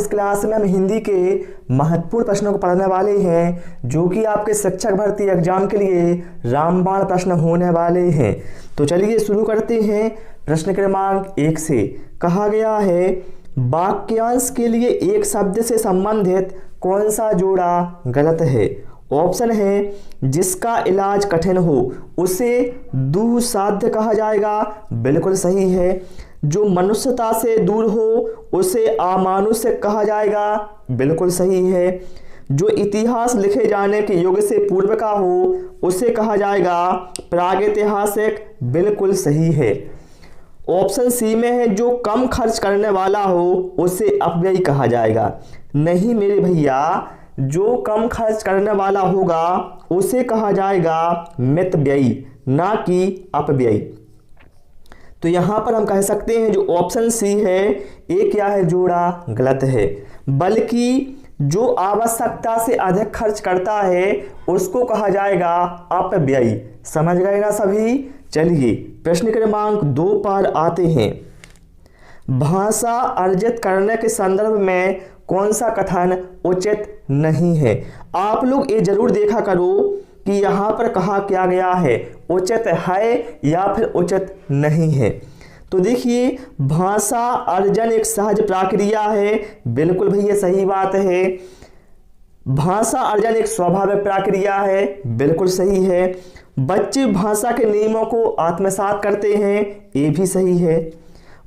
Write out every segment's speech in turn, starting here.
इस क्लास में हम हिंदी के महत्वपूर्ण प्रश्नों को पढ़ने वाले हैं जो कि आपके शिक्षक भर्ती एग्जाम के लिए रामबाण प्रश्न होने वाले हैं। तो चलिए शुरू करते हैं। प्रश्न क्रमांक 1 से कहा गया है, वाक्यांश के लिए एक शब्द से संबंधित कौन सा जोड़ा गलत है। ऑप्शन है, जिसका इलाज कठिन हो उसे दुस्साध्य कहा जाएगा, बिल्कुल सही है। जो मनुष्यता से दूर हो उसे अमानुष्य कहा जाएगा, बिल्कुल सही है। जो इतिहास लिखे जाने के युग से पूर्व का हो उसे कहा जाएगा प्रागैतिहासिक, बिल्कुल सही है। ऑप्शन सी में है, जो कम खर्च करने वाला हो उसे अपव्ययी कहा जाएगा। नहीं मेरे भैया, जो कम खर्च करने वाला होगा उसे कहा जाएगा मितव्ययी, ना कि अपव्ययी। तो यहां पर हम कह सकते हैं जो ऑप्शन सी है ये क्या है, जोड़ा गलत है। बल्कि जो आवश्यकता से अधिक खर्च करता है उसको कहा जाएगा अपव्ययी। समझ गए ना सभी। चलिए प्रश्न क्रमांक 2 पर आते हैं। भाषा अर्जित करने के संदर्भ में कौन सा कथन उचित नहीं है। आप लोग ये जरूर देखा करो कि यहाँ पर कहा क्या गया है, उचित है या फिर उचित नहीं है। तो देखिए, भाषा अर्जन एक सहज प्रक्रिया है, बिल्कुल भैया सही बात है। भाषा अर्जन एक स्वाभाविक प्रक्रिया है, बिल्कुल सही है। बच्चे भाषा के नियमों को आत्मसात करते हैं, ये भी सही है।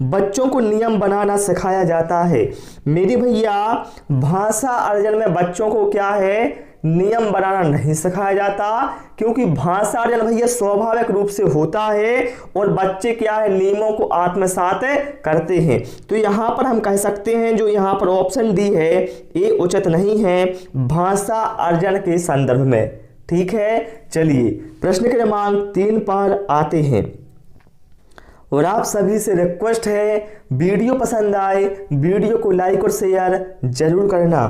बच्चों को नियम बनाना सिखाया जाता है। मेरी भैया, भाषा अर्जन में बच्चों को क्या है, नियम बनाना नहीं सिखाया जाता, क्योंकि भाषा अर्जन भैया स्वाभाविक रूप से होता है और बच्चे क्या है, नियमों को आत्मसात करते हैं। तो यहाँ पर हम कह सकते हैं जो यहाँ पर ऑप्शन डी है ये उचित नहीं है भाषा अर्जन के संदर्भ में। ठीक है, चलिए प्रश्न क्रमांक 3 पर आते हैं। और आप सभी से रिक्वेस्ट है, वीडियो पसंद आए वीडियो को लाइक और शेयर जरूर करना।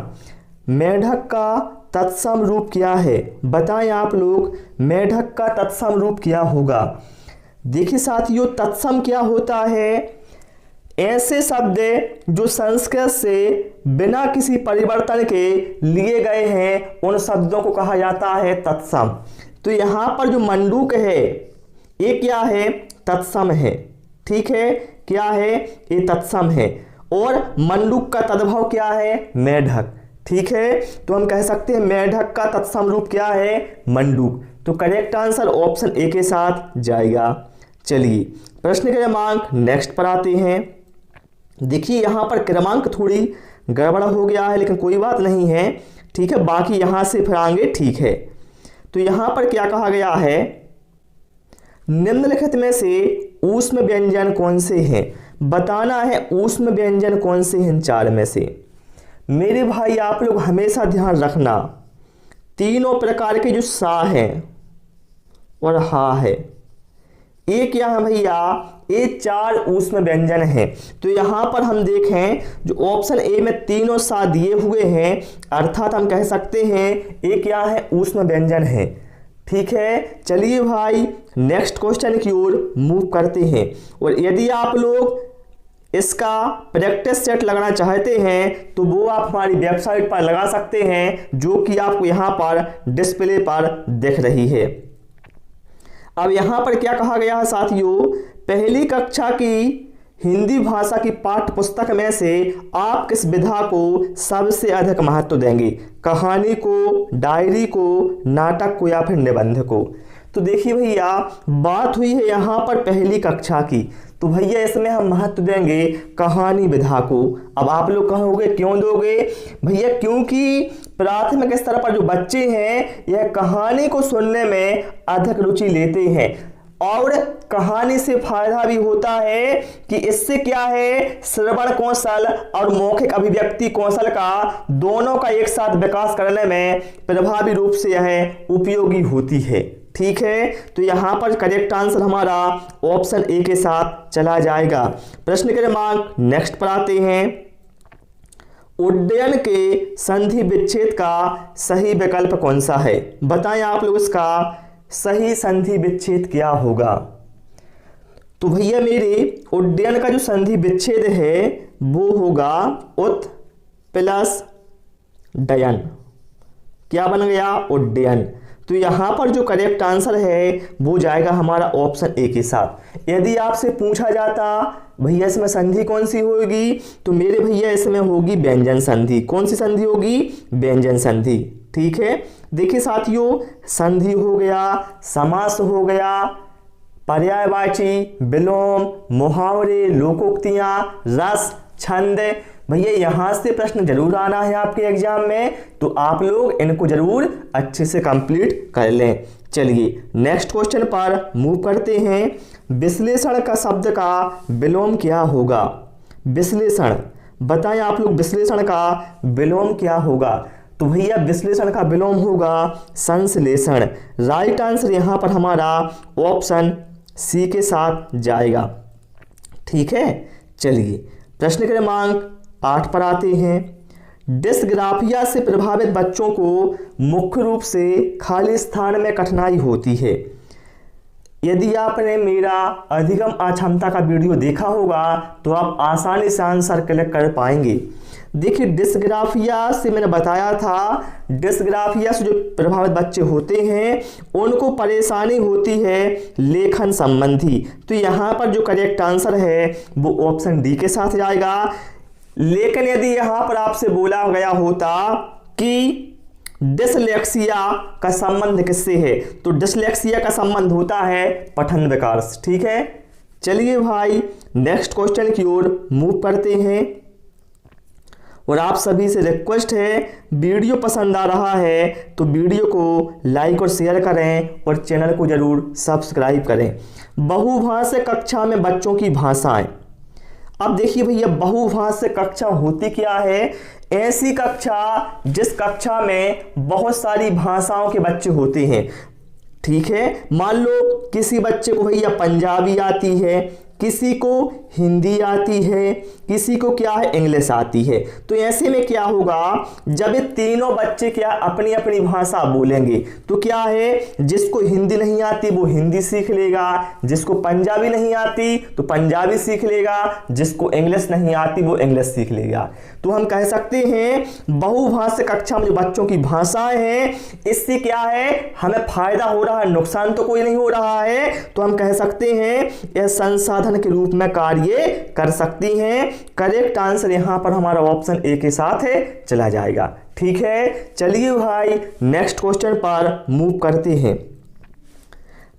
मेढक का तत्सम रूप क्या है, बताएं आप लोग, मेढक का तत्सम रूप क्या होगा। देखिए साथियों, तत्सम क्या होता है, ऐसे शब्द जो संस्कृत से बिना किसी परिवर्तन के लिए गए हैं उन शब्दों को कहा जाता है तत्सम। तो यहाँ पर जो मंडूक है ये क्या है, तत्सम है। ठीक है, क्या है, ये तत्सम है। और मंडूक का तद्भव क्या है, मेढक। ठीक है, तो हम कह सकते हैं मेढक का तत्सम रूप क्या है, मंडूक। तो करेक्ट आंसर ऑप्शन ए के साथ जाएगा। चलिए प्रश्न क्रमांक नेक्स्ट पर आते हैं। देखिए यहाँ पर क्रमांक थोड़ी गड़बड़ हो गया है, लेकिन कोई बात नहीं है। ठीक है, बाकी यहाँ से फिर आएंगे। ठीक है, तो यहाँ पर क्या कहा गया है, निम्नलिखित में से ऊष्म व्यंजन कौन से हैं, बताना है ऊष्म व्यंजन कौन से हैं 4 में से। मेरे भाई आप लोग हमेशा ध्यान रखना, तीनों प्रकार के जो सा हैं और हा है, ये क्या है भैया, ये 4 ऊष्म व्यंजन हैं। तो यहाँ पर हम देखें जो ऑप्शन ए में तीनों सा दिए हुए हैं, अर्थात हम कह सकते हैं ये क्या है, ऊष्म व्यंजन है। ठीक है, चलिए भाई नेक्स्ट क्वेश्चन की ओर मूव करते हैं। और यदि आप लोग इसका प्रैक्टिस सेट लगाना चाहते हैं तो वो आप हमारी वेबसाइट पर लगा सकते हैं, जो कि आपको यहाँ पर डिस्प्ले पर दिख रही है। अब यहाँ पर क्या कहा गया है साथियों, पहली कक्षा की हिंदी भाषा की पाठ्य पुस्तक में से आप किस विधा को सबसे अधिक महत्व देंगे, कहानी को, डायरी को, नाटक को या फिर निबंध को। तो देखिए भैया, बात हुई है यहाँ पर पहली कक्षा की, तो भैया इसमें हम महत्व देंगे कहानी विधा को। अब आप लोग कहोगे क्यों दोगे भैया, क्योंकि प्राथमिक स्तर पर जो बच्चे हैं यह कहानी को सुनने में अधिक रुचि लेते हैं, और कहानी से फायदा भी होता है कि इससे क्या है, श्रवण कौशल और मौखिक अभिव्यक्ति कौशल का दोनों का एक साथ विकास करने में प्रभावी रूप से यह उपयोगी होती है। ठीक है, तो यहाँ पर करेक्ट आंसर हमारा ऑप्शन ए के साथ चला जाएगा। प्रश्न क्रमांक नेक्स्ट पर आते हैं। उड्डयन के संधि विच्छेद का सही विकल्प कौन सा है, बताएं आप लोग इसका सही संधि विच्छेद क्या होगा। तो भैया मेरे उड्डयन का जो संधि विच्छेद है वो होगा प्लस डयन, क्या बन गया? उड्डयन। तो यहाँ पर जो करेक्ट आंसर है वो जाएगा हमारा ऑप्शन ए के साथ। यदि आपसे पूछा जाता भैया इसमें संधि कौन सी होगी, तो मेरे भैया इसमें होगी व्यंजन संधि। कौन सी संधि होगी? व्यंजन संधि। ठीक है, देखिए साथियों, संधि हो गया, समास हो गया, पर्यायवाची, विलोम, मुहावरे, लोकोक्तियां, रस, छंद। भैया यहाँ से प्रश्न जरूर आना है आपके एग्जाम में, तो आप लोग इनको जरूर अच्छे से कंप्लीट कर लें। चलिए नेक्स्ट क्वेश्चन पर मूव करते हैं। विश्लेषण का शब्द का विलोम क्या होगा? विश्लेषण, बताएं आप लोग विश्लेषण का विलोम क्या होगा? तो भैया विश्लेषण का विलोम होगा संश्लेषण। राइट आंसर यहाँ पर हमारा ऑप्शन सी के साथ जाएगा। ठीक है, चलिए प्रश्न क्रमांक 8 पर आते हैं। डिस्ग्राफिया से प्रभावित बच्चों को मुख्य रूप से खाली स्थान में कठिनाई होती है। यदि आपने मेरा अधिगम अक्षमता का वीडियो देखा होगा तो आप आसानी से आंसर कलेक्ट कर पाएंगे। देखिए डिस्ग्राफिया से मैंने बताया था, डिस्ग्राफिया से जो प्रभावित बच्चे होते हैं उनको परेशानी होती है लेखन संबंधी। तो यहाँ पर जो करेक्ट आंसर है वो ऑप्शन डी के साथ जाएगा। लेकिन यदि यहाँ पर आपसे बोला गया होता कि डिसलेक्सिया का संबंध किससे है, तो डिसलेक्सिया का संबंध होता है पठन विकार से। ठीक है, चलिए भाई नेक्स्ट क्वेश्चन की ओर मूव करते हैं। और आप सभी से रिक्वेस्ट है, वीडियो पसंद आ रहा है तो वीडियो को लाइक और शेयर करें और चैनल को जरूर सब्सक्राइब करें। बहुभाषा कक्षा में बच्चों की भाषाएं। अब देखिए भैया बहुभाषा कक्षा होती क्या है? ऐसी कक्षा जिस कक्षा में बहुत सारी भाषाओं के बच्चे होते हैं। ठीक है, मान लो किसी बच्चे को भैया पंजाबी आती है, किसी को हिंदी आती है, किसी को क्या है इंग्लिश आती है। तो ऐसे में क्या होगा, जब ये तीनों बच्चे क्या अपनी अपनी भाषा बोलेंगे तो क्या है, जिसको हिंदी नहीं आती वो हिंदी सीख लेगा, जिसको पंजाबी नहीं आती तो पंजाबी सीख लेगा, जिसको इंग्लिश नहीं आती वो इंग्लिश सीख लेगा। तो हम कह सकते हैं बहुभाषा कक्षा में जो बच्चों की भाषाएं हैं इससे क्या है हमें फायदा हो रहा है, नुकसान तो कोई नहीं हो रहा है। तो हम कह सकते हैं यह संसाधन के रूप में कार्य कर सकती हैं। करेक्ट आंसर यहां पर हमारा ऑप्शन ए के साथ है चला जाएगा। ठीक है, चलिए भाई नेक्स्ट क्वेश्चन पर मूव करते हैं।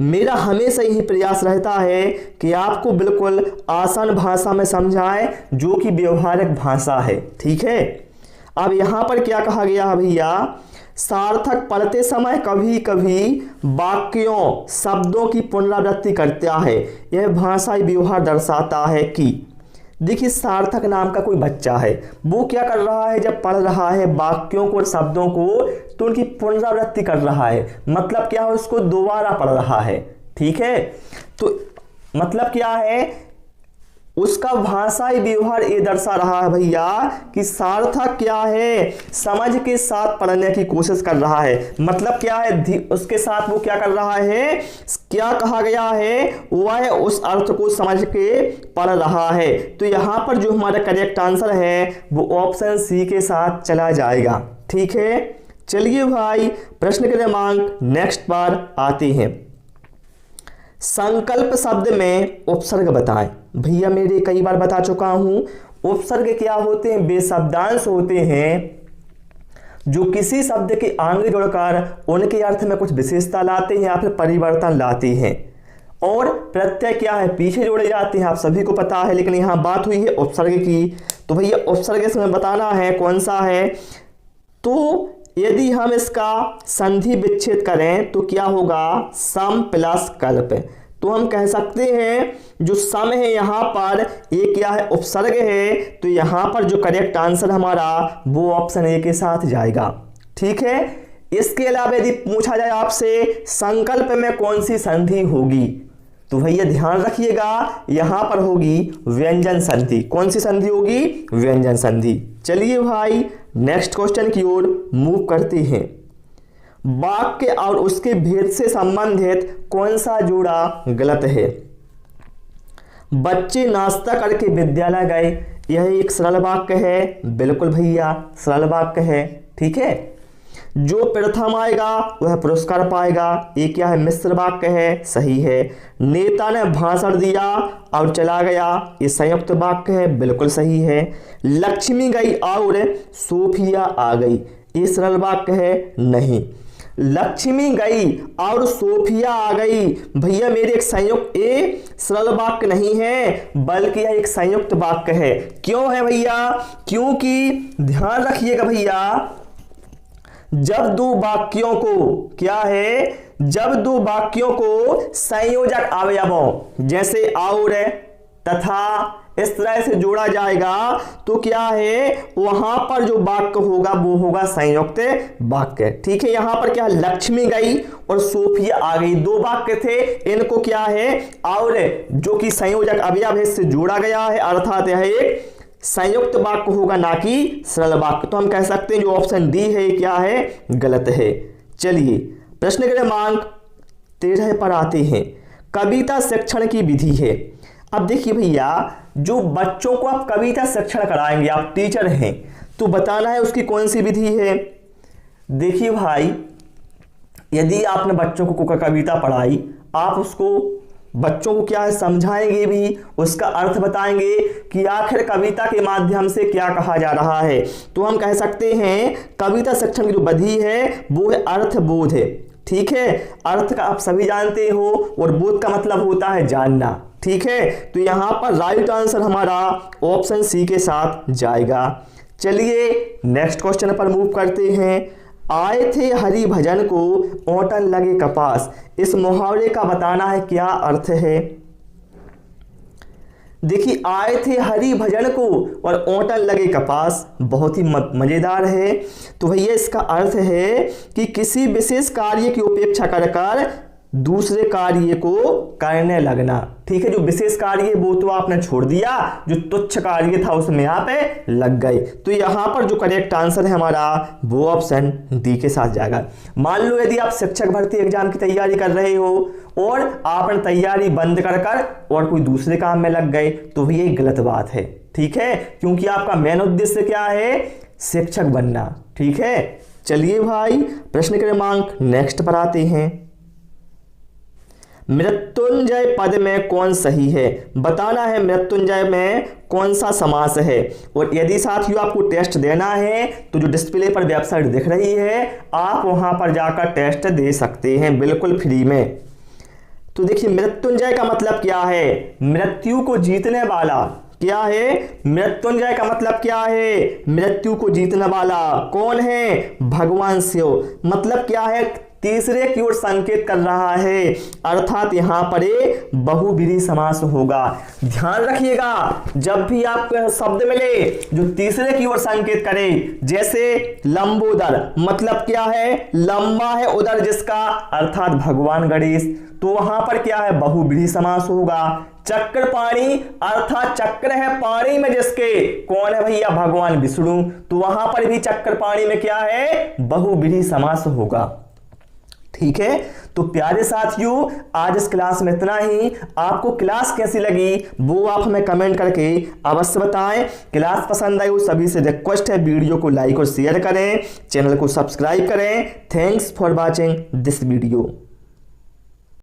मेरा हमेशा यही प्रयास रहता है कि आपको बिल्कुल आसान भाषा में समझाएं जो कि व्यवहारिक भाषा है। ठीक है, अब यहां पर क्या कहा गया है भैया, सार्थक पढ़ते समय कभी कभी वाक्यों शब्दों की पुनरावृत्ति करता है, यह भाषाई व्यवहार दर्शाता है कि। देखिए सार्थक नाम का कोई बच्चा है, वो क्या कर रहा है, जब पढ़ रहा है वाक्यों को और शब्दों को तो उनकी पुनरावृत्ति कर रहा है। मतलब क्या है, उसको दोबारा पढ़ रहा है। ठीक है, तो मतलब क्या है, उसका भाषाई व्यवहार ये दर्शा रहा है भैया कि सार्थक क्या है, समझ के साथ पढ़ने की कोशिश कर रहा है। मतलब क्या है, उसके साथ वो क्या कर रहा है, क्या कहा गया है, वह उस अर्थ को समझ के पढ़ रहा है। तो यहां पर जो हमारा करेक्ट आंसर है वो ऑप्शन सी के साथ चला जाएगा। ठीक है, चलिए भाई प्रश्न क्रमांक नेक्स्ट पर आते हैं। संकल्प शब्द में उपसर्ग बताएं। भैया मेरे कई बार बता चुका हूं, उपसर्ग क्या होते हैं, वे शब्दांश होते हैं जो किसी शब्द के आगे जोड़कर उनके अर्थ में कुछ विशेषता लाते हैं या फिर परिवर्तन लाते हैं। और प्रत्यय क्या है, पीछे जोड़े जाते हैं, आप सभी को पता है। लेकिन यहां बात हुई है उपसर्ग की, तो भैया उपसर्ग इसमें बताना है कौन सा है। तो यदि हम इसका संधि विच्छेद करें तो क्या होगा, सम प्लस कल्प। तो हम कह सकते हैं जो सम है यहाँ पर ये क्या है, उपसर्ग है। तो यहाँ पर जो करेक्ट आंसर हमारा वो ऑप्शन ए के साथ जाएगा। ठीक है, इसके अलावा यदि पूछा जाए आपसे संकल्प में कौन सी संधि होगी, तो भैया ध्यान रखिएगा यहां पर होगी व्यंजन संधि। कौन सी संधि होगी, व्यंजन संधि। चलिए भाई नेक्स्ट क्वेश्चन की ओर मूव करते हैं। वाक्य और उसके भेद से संबंधित कौन सा जोड़ा गलत है। बच्चे नाश्ता करके विद्यालय गए, यह एक सरल वाक्य है, बिल्कुल भैया सरल वाक्य है। ठीक है, जो प्रथम आएगा वह पुरस्कार पाएगा, ये क्या है, मिश्र वाक्य है, सही है। नेता ने भाषण दिया और चला गया, ये संयुक्त वाक्य है, बिल्कुल सही है। लक्ष्मी गई और सोफिया आ गई, ये सरल वाक्य है, नहीं। लक्ष्मी गई और सोफिया आ गई, भैया मेरे एक संयुक्त, ये सरल वाक्य नहीं है बल्कि यह एक संयुक्त वाक्य है। क्यों है भैया, क्योंकि ध्यान रखिएगा भैया, जब दो वाक्यों को क्या है, जब दो वाक्यों को संयोजक अवयवों जैसे और तथा इस तरह से जोड़ा जाएगा तो क्या है, वहां पर जो वाक्य होगा वो होगा संयुक्त वाक्य। ठीक है, यहां पर क्या, लक्ष्मी गई और सोफिया आ गई, दो वाक्य थे, इनको क्या है, और जो कि संयोजक अवयव है इससे जोड़ा गया है, अर्थात यह एक संयुक्त वाक्य होगा ना कि सरल वाक्य। तो हम कह सकते हैं जो ऑप्शन डी है क्या है, गलत है। चलिए प्रश्न क्रमांक 13 पर आते हैं। कविता शिक्षण की विधि है। अब देखिए भैया, जो बच्चों को आप कविता शिक्षण कराएंगे, आप टीचर हैं, तो बताना है उसकी कौन सी विधि है। देखिए भाई, यदि आपने बच्चों को कविता पढ़ाई, आप उसको बच्चों को क्या है समझाएंगे भी, उसका अर्थ बताएंगे कि आखिर कविता के माध्यम से क्या कहा जा रहा है। तो हम कह सकते हैं कविता शिक्षण की जो विधि है वो है अर्थबोध है। ठीक है, अर्थ का आप सभी जानते हो और बोध का मतलब होता है जानना। ठीक है, तो यहां पर राइट आंसर हमारा ऑप्शन सी के साथ जाएगा। चलिए नेक्स्ट क्वेश्चन पर मूव करते हैं। आए थे हरि भजन को ओटन लगे कपास, इस मुहावरे का बताना है क्या अर्थ है। देखिए, आए थे हरि भजन को और ओटन लगे कपास, बहुत ही मजेदार है। तो भैया इसका अर्थ है कि किसी विशेष कार्य की उपेक्षा कर दूसरे कार्य को करने लगना। ठीक है, जो विशेष कार्य है वो तो आपने छोड़ दिया, जो तुच्छ कार्य था उसमें यहाँ पे लग गए। तो यहाँ पर जो करेक्ट आंसर है हमारा वो ऑप्शन डी के साथ जाएगा। मान लो यदि आप शिक्षक भर्ती एग्जाम की तैयारी कर रहे हो और आपने तैयारी बंद कर और कोई दूसरे काम में लग गए, तो ये गलत बात है। ठीक है, क्योंकि आपका मेन उद्देश्य क्या है, शिक्षक बनना। ठीक है, चलिए भाई प्रश्न क्रमांक नेक्स्ट पर आते हैं। मृत्युंजय पद में कौन सही है, बताना है मृत्युंजय में कौन सा समास है। और यदि साथियों आपको टेस्ट देना है तो जो डिस्प्ले पर वेबसाइट दिख रही है आप वहां पर जाकर टेस्ट दे सकते हैं बिल्कुल फ्री में। तो देखिए मृत्युंजय का मतलब क्या है, मृत्यु को जीतने वाला। क्या है मृत्युंजय का मतलब क्या है, मृत्यु को जीतने वाला। कौन है, भगवान शिव। मतलब क्या है, तीसरे की ओर संकेत कर रहा है, अर्थात यहां पर एक बहुव्रीहि समास होगा। ध्यान रखिएगा, जब भी आपको शब्द मिले जो तीसरे की ओर संकेत करे, जैसे लंबोदर, मतलब क्या है, लंबा है उदर जिसका, अर्थात भगवान गणेश, तो वहां पर क्या है, बहुव्रीहि समास होगा। चक्रपाणी, अर्थात चक्र है पाणी में जिसके, कौन है भैया, भगवान विष्णु, तो वहां पर भी चक्रपाणी में क्या है, बहुव्रीहि समास होगा। ठीक है, तो प्यारे साथियों आज इस क्लास में इतना ही। आपको क्लास कैसी लगी वो आप हमें कमेंट करके अवश्य बताएं। क्लास पसंद आई हो सभी से रिक्वेस्ट है वीडियो को लाइक और शेयर करें, चैनल को सब्सक्राइब करें। Thanks for watching this video.